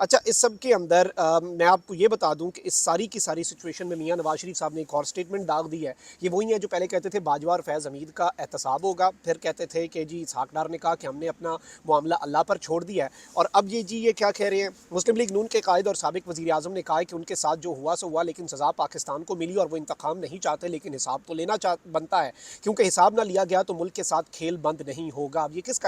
اچھا, اس سب کے اندر میں آپ کو یہ بتا دوں کہ اس ساری کی ساری سچویشن میں میاں نواز شریف صاحب نے ایک اور سٹیٹمنٹ داغ دی ہے. یہ وہی ہیں جو پہلے کہتے تھے باجوہ اور فیض حمید کا احتساب ہوگا, پھر کہتے تھے کہ جی اسحاق ڈار نے کہا کہ ہم نے اپنا معاملہ اللہ پر چھوڑ دیا ہے, اور اب یہ کیا کہہ رہے ہیں, مسلم لیگ نون کے قائد اور سابق وزیر اعظم نے کہا ہے کہ ان کے ساتھ جو ہوا سو ہوا, لیکن سزا پاکستان کو ملی اور وہ انتقام نہیں چاہتے, لیکن حساب تو لینا بنتا ہے, کیونکہ حساب نہ لیا گیا تو ملک کے ساتھ کھیل بند نہیں ہوگا. اب یہ کس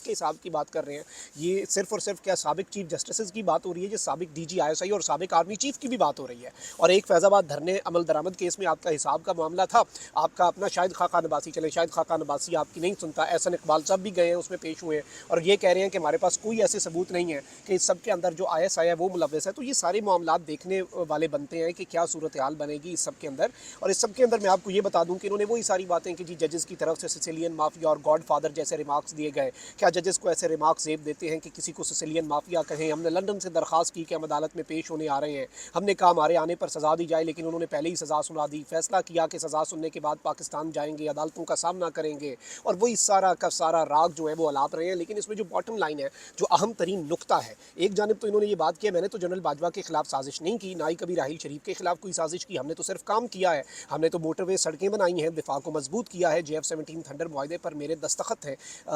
کے حساب کی بات کر رہے ہیں؟ یہ صرف اور صرف کیا سابق چیف جسٹسز کی بات ہو رہی ہے, جو سابق D G I S I اور سابق آرمی چیف کی بھی بات ہو رہی ہے, اور ایک فیض آباد دھرنے عمل درآمد کیس میں آپ کا حساب کا معاملہ تھا, آپ کا اپنا شاہد خاقان عباسی, چلے شاہد خاقان عباسی آپ کی نہیں سنتا, احسن اقبال صاحب بھی گئے ہیں اس میں پیش ہوئے ہیں, اور یہ کہہ رہے ہیں کہ ہمارے پاس کوئی ایسے ثبوت نہیں ہے کہ اس سب کے اندر جو آئی ایس آئی ہے وہ ملوث ہے. تو یہ سارے معاملات دیکھنے والے بنتے ہیں کہ کیا صورتحال بنے گی اس سب کے اندر. اور اس سب کے اندر میں آپ کو یہ بتا دوں کہ انہوں نے وہی ساری باتیں کہ جی ججز کی طرف سے سسیلین مافیا اور گاڈ فادر جیسے ریمارکس دیے گئے, کیا ججز کو ایسے ریمارکس زیب دیتے ہیں کہ کسی کو سسیلین مافیا کہیں؟ ہم نے لندن سے درخواست کی کہ ہم عدالت میں پیش ہونے آ رہے ہیں, ہم نے کہا ہمارے آنے پر سزا دی جائے, لیکن انہوں نے پہلے ہی سزا سنا دی, فیصلہ کیا کہ سزا سننے کے بعد پاکستان جائیں گے, عدالتوں کا سامنا کریں گے, اور وہی سارا کا سارا راگ جو ہے وہ الاپ رہے ہیں. لیکن اس میں جو باٹم لائن ہے, جو اہم ترین نقطہ ہے, ایک جانب تو انہوں نے یہ بات کیا میں نے تو جنرل باجوہ کے خلاف سازش نہیں کی, نہ ہی کبھی راحیل شریف کے خلاف کوئی سازش کی, ہم نے تو صرف کام کیا ہے, ہم نے تو موٹر وے سڑکیں بنائی ہیں, دفاع کو مضبوط کیا ہے, JF-17 تھنڈر معاہدے پر میرے دستخط ہیں,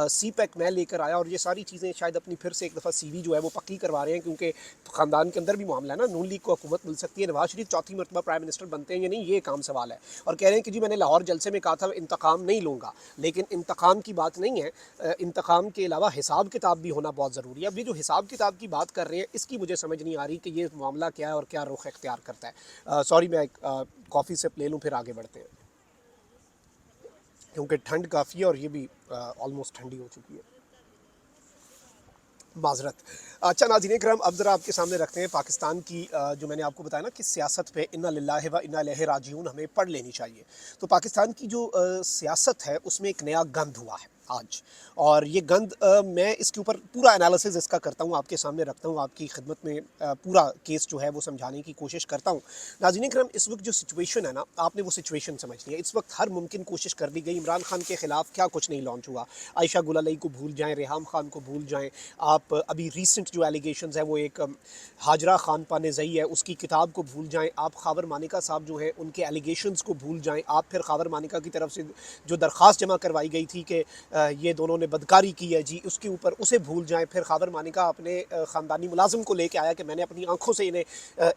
سی پیک میں لے کر آیا, اور یہ ساری چیزیں شاید اپنی پھر سے ایک دفعہ سی وی جو ہے وہ پکی کروا رہے ہیں, کیونکہ خاندان کے اندر بھی معاملہ ہے نا, نون لیگ کو حکومت مل سکتی ہے, نواز شریف چوتھی مرتبہ پرائم منسٹر بنتے ہیں یا نہیں, یہ ایک عام سوال ہے. اور کہہ رہے ہیں کہ جی میں نے لاہور جلسے میں کہا تھا انتقام نہیں لوں گا, لیکن انتقام کی بات نہیں ہے, انتقام کے علاوہ حساب کتاب بھی ہونا بہت ضروری ہے. اب یہ جو حساب کتاب کی بات کر رہے ہیں اس کی مجھے سمجھ نہیں آ رہی کہ یہ معاملہ کیا ہے اور کیا رخ اختیار کرتا ہے. سوری میں کافی سے لے لوں پھر آگے بڑھتے ہیں, کیونکہ ٹھنڈ کافی ہے اور یہ بھی آلموسٹ ٹھنڈی ہو چکی ہے, معذرت. اچھا ناظرین کرام, اب ذرا آپ کے سامنے رکھتے ہیں پاکستان کی جو میں نے آپ کو بتایا نا کہ سیاست پہ انا للہ و انا الیہ راجعون ہمیں پڑھ لینی چاہیے. تو پاکستان کی جو سیاست ہے اس میں ایک نیا گند ہوا ہے آج, اور یہ گند میں اس کے اوپر پورا انالیسز اس کا کرتا ہوں, آپ کے سامنے رکھتا ہوں, آپ کی خدمت میں پورا کیس جو ہے وہ سمجھانے کی کوشش کرتا ہوں. ناظرین کرام, اس وقت جو سچویشن ہے نا, آپ نے وہ سچویشن سمجھنی ہے. اس وقت ہر ممکن کوشش کر دی گئی, عمران خان کے خلاف کیا کچھ نہیں لانچ ہوا, عائشہ گل علیہ کو بھول جائیں, ریحام خان کو بھول جائیں, آپ ابھی ریسنٹ جو ایلیگیشنز ہیں وہ ایک ہاجرہ خان پانیزئی ہے اس کی کتاب کو بھول جائیں, آپ خاور مانیکا صاحب جو ہیں ان کے ایلیگیشنز کو بھول جائیں, آپ پھر خاور مانیکا کی طرف سے جو درخواست جمع کروائی گئی تھی کہ یہ دونوں نے بدکاری کی ہے جی, اس کے اوپر اسے بھول جائیں. پھر خاور مانیکا اپنے خاندانی ملازم کو لے کے آیا کہ میں نے اپنی آنکھوں سے انہیں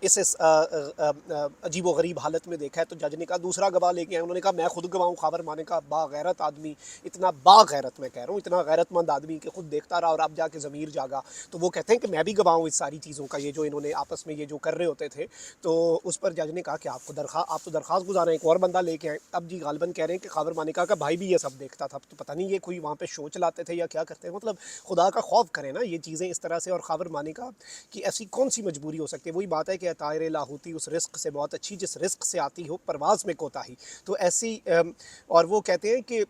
اس عجیب و غریب حالت میں دیکھا ہے, تو جج نے کہا دوسرا گواہ لے کے آئے, انہوں نے کہا میں خود گواہ ہوں. خاور مانیکا باغیرت آدمی, اتنا باغیرت میں کہہ رہا ہوں, اتنا غیرت مند آدمی کہ خود دیکھتا رہا اور اب جا کے ضمیر جاگا, تو وہ کہتے ہیں کہ میں بھی گواہ ہوں اس ساری چیزوں کا, یہ جو انہوں نے آپس میں یہ جو کر رہے ہوتے تھے. تو اس پر جج نے کہا کہ آپ تو درخواست گزاریں, ایک اور بندہ لے کے آئیں. اب جی غالباً کہہ رہے ہیں کہ خاور مانیکا کا بھائی بھی یہ سب دیکھتا تھا, تو پتہ نہیں یہ کوئی وہاں پہ شو چلاتے تھے یا کیا کرتے ہیں, مطلب خدا کا خوف کریں نا یہ چیزیں اس طرح سے. اور خاور مانیکا کی ایسی کون سی مجبوری ہو سکتی ہے؟ وہی بات ہے کہ طائر لاہوتی اس رزق سے بہت اچھی جس رزق سے آتی ہو پرواز میں کوتاہی. تو ایسی اور وہ کہتے ہیں کہ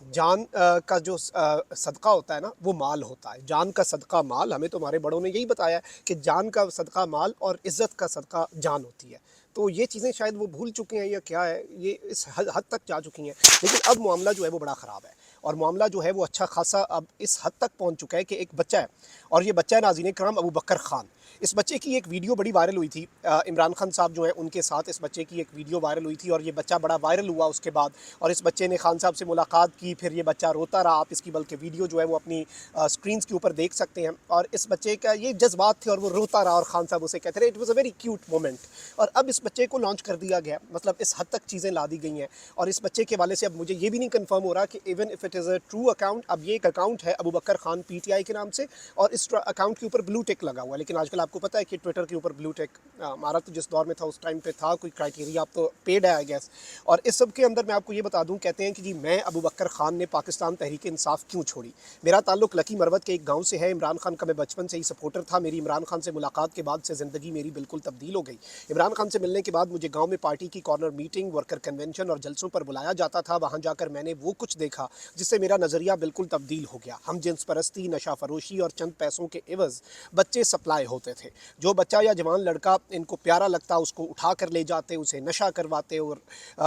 جان کا جو صدقہ ہوتا ہے نا وہ مال ہوتا ہے, جان کا صدقہ مال. ہمیں تو ہمارے بڑوں نے یہی بتایا ہے کہ جان کا صدقہ مال اور عزت کا صدقہ جان ہوتی ہے. تو یہ چیزیں شاید وہ بھول چکے ہیں یا کیا ہے, یہ اس حد تک جا چکی ہیں. لیکن اب معاملہ جو ہے وہ بڑا خراب ہے, اور معاملہ جو ہے وہ اچھا خاصا اب اس حد تک پہنچ چکا ہے کہ ایک بچہ ہے, اور یہ بچہ ہے ناظرین کرام ابو بکر خان. اس بچے کی ایک ویڈیو بڑی وائرل ہوئی تھی, عمران خان صاحب جو ہیں ان کے ساتھ اس بچے کی ایک ویڈیو وائرل ہوئی تھی, اور یہ بچہ بڑا وائرل ہوا اس کے بعد, اور اس بچے نے خان صاحب سے ملاقات کی, پھر یہ بچہ روتا رہا. آپ اس کی بلکہ ویڈیو جو ہے وہ اپنی سکرینز کے اوپر دیکھ سکتے ہیں, اور اس بچے کا یہ جذبات تھے اور وہ روتا رہا, اور خان صاحب اسے کہتے رہے it was a very cute moment. اور اب اس بچے کو لانچ کر دیا گیا, مطلب اس حد تک چیزیں لا دی گئی ہیں. اور اس بچے کے حوالے سے اب مجھے یہ بھی نہیں کنفرم ہو رہا کہ even if it is a true account, اب یہ ایک اکاؤنٹ ہے ابو بکر خان PTI کے نام سے, اور اس اکاؤنٹ کے اوپر بلو ٹک لگا ہوا ہے. لیکن آج کل آپ کو پتہ ہے کہ ٹویٹر کے اوپر بلو ٹک ہمارا تو جس دور میں تھا اس ٹائم پہ تھا کوئی کرائٹیریا, اب تو پیڈ ہے آئی گیس. اور اس سب کے اندر میں آپ کو یہ بتا دوں, کہتے ہیں کہ جی میں ابو بکر خان نے پاکستان تحریک انصاف کیوں چھوڑی. میرا تعلق لکی مروت کے ایک گاؤں سے ہے, عمران خان کا میں بچپن سے ہی سپورٹر تھا. میری عمران خان سے ملاقات کے بعد سے زندگی میری بالکل تبدیل ہو گئی. عمران خان سے ملنے کے بعد مجھے گاؤں میں پارٹی کی کارنر میٹنگ, ورکر کنونشن اور جلسوں پر بلایا جاتا تھا. وہاں جا کر میں نے وہ کچھ دیکھا جس سے میرا نظریہ بالکل تبدیل ہو گیا. ہم جنس پرستی, نشہ فروشی اور چند پیسوں کے عوض بچے سپلائی ہوتے ہوتے تھے. جو بچہ یا جوان لڑکا ان کو پیارا لگتا اس کو اٹھا کر لے جاتے, اسے نشہ کرواتے, اور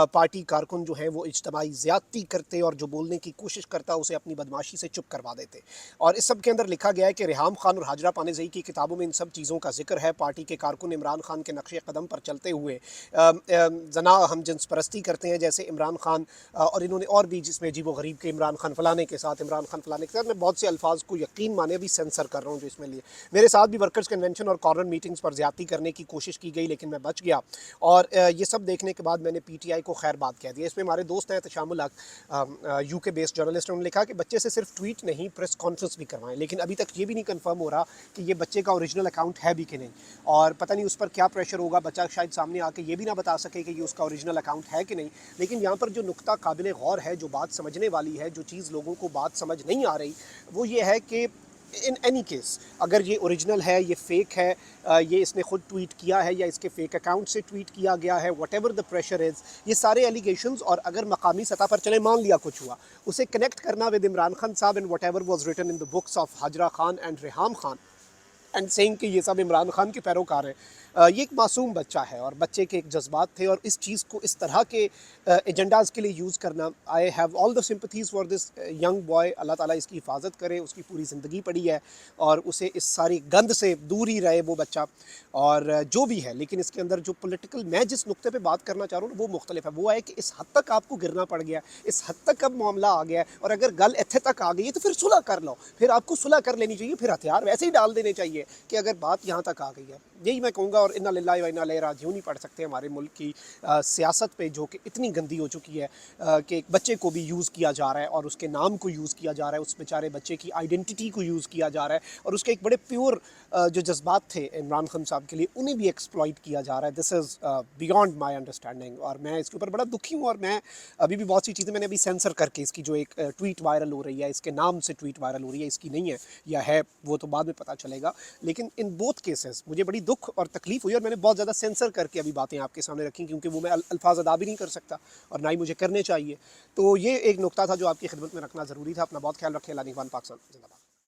پارٹی کارکن جو ہیں وہ اجتماعی زیادتی کرتے, اور جو بولنے کی کوشش کرتا اسے اپنی بدماشی سے چپ کروا دیتے. اور اس سب کے اندر لکھا گیا ہے کہ ریحام خان اور حاجرہ پانیزئی کی کتابوں میں ان سب چیزوں کا ذکر ہے. پارٹی کے کارکن عمران خان کے نقش قدم پر چلتے ہوئے زنا ہم جنس پرستی کرتے ہیں, جیسے عمران خان, اور انہوں نے اور بھی جس میں عجیب و غریب کے عمران خان فلانے کے ساتھ, عمران خان فلانے کے ساتھ, میں بہت سے الفاظ کو یقین مانے بھی سینسر کر رہا ہوں جو اس میں لیے. میرے ساتھ بھی ورکرز کنونشن اور کارنر میٹنگز پر زیادتی کرنے کی کوشش کی گئی لیکن میں بچ گیا, اور یہ سب دیکھنے کے بعد میں نے پی ٹی آئی کو خیر بات کہہ دیا. اس میں ہمارے دوست ہیں تشام الحق, یو کے بیسڈ جرنلسٹ, انہوں نے لکھا کہ بچے سے صرف ٹویٹ نہیں پریس کانفرنس بھی کروائیں, لیکن ابھی تک یہ بھی نہیں کنفرم ہو رہا کہ یہ بچے کا اوریجنل اکاؤنٹ ہے بھی کہ نہیں, اور پتہ نہیں اس پر کیا پریشر ہوگا. بچہ شاید سامنے آ کے یہ بھی نہ بتا سکے کہ یہ اس کا اوریجنل اکاؤنٹ ہے کہ نہیں. لیکن یہاں پر جو نقطہ قابل غور ہے, جو بات سمجھنے والی ہے, جو چیز لوگوں کو بات سمجھ نہیں آ رہی, وہ یہ ہے کہ ان اینی کیس اگر یہ اوریجنل ہے, یہ فیک ہے, یہ اس نے خود ٹویٹ کیا ہے یا اس کے فیک اکاؤنٹ سے ٹویٹ کیا گیا ہے, what ever the pressure is, یہ سارے ایلیگیشنز, اور اگر مقامی سطح پر چلے مان لیا کچھ ہوا, اسے کنیکٹ کرنا ود عمران خان صاحب and whatever was written in the books of Hajra Khan and Reham Khan, and saying کہ یہ سب عمران خان کے پیروکار ہیں. یہ ایک معصوم بچہ ہے اور بچے کے ایک جذبات تھے, اور اس چیز کو اس طرح کے ایجنڈاز کے لیے یوز کرنا, I have all the sympathies for this young boy. اللہ تعالیٰ اس کی حفاظت کرے, اس کی پوری زندگی پڑی ہے اور اسے اس ساری گند سے دور ہی رہے وہ بچہ, اور جو بھی ہے. لیکن اس کے اندر جو پولیٹیکل, میں جس نقطے پہ بات کرنا چاہ رہا ہوں وہ مختلف ہے. وہ ہے کہ اس حد تک آپ کو گرنا پڑ گیا, اس حد تک اب معاملہ آ گیا ہے, اور اگر گل ایتھے تک آ گئی ہے تو پھر صلح کر لو, پھر آپ کو صلح کر لینی چاہیے, پھر ہتھیار ویسے ہی ڈال دینے چاہیے کہ اگر بات یہاں تک آ گئی ہے. یہی میں کہوں گا, اور انا للہ و انا الیہ راجعون نہیں پڑھ سکتے ہمارے ملک کی سیاست پہ, جو کہ اتنی گندی ہو چکی ہے کہ ایک بچے کو بھی یوز کیا جا رہا ہے, اور اس کے نام کو یوز کیا جا رہا ہے, اس بیچارے بچے کی آئیڈینٹی کو یوز کیا جا رہا ہے, اور اس کے ایک بڑے پیور جو جذبات تھے عمران خان صاحب کے لیے انہیں بھی ایکسپلائٹ کیا جا رہا ہے. دس از بیانڈ مائی انڈرسٹینڈنگ, اور میں اس کے اوپر بڑا دکھی ہوں. اور میں ابھی بھی بہت سی چیزیں میں نے ابھی سینسر کر کے, اس کی جو ایک ٹویٹ وائرل ہو رہی ہے, اس کے نام سے ٹویٹ وائرل ہو رہی ہے, اس کی نہیں ہے یا ہے وہ تو بعد میں پتہ چلے گا. لیکن ان بوتھ کیسز مجھے بڑی دکھ اور تکلیف ہوئی, اور میں نے بہت زیادہ سینسر کر کے ابھی باتیں آپ کے سامنے رکھیں, کیونکہ وہ میں الفاظ ادا بھی نہیں کر سکتا اور نہ ہی مجھے کرنے چاہیے. تو یہ ایک نقطہ تھا جو آپ کی خدمت میں رکھنا ضروری تھا. اپنا بہت خیال رکھیں. اللہ نگہبان. پاکستان زندہ باد.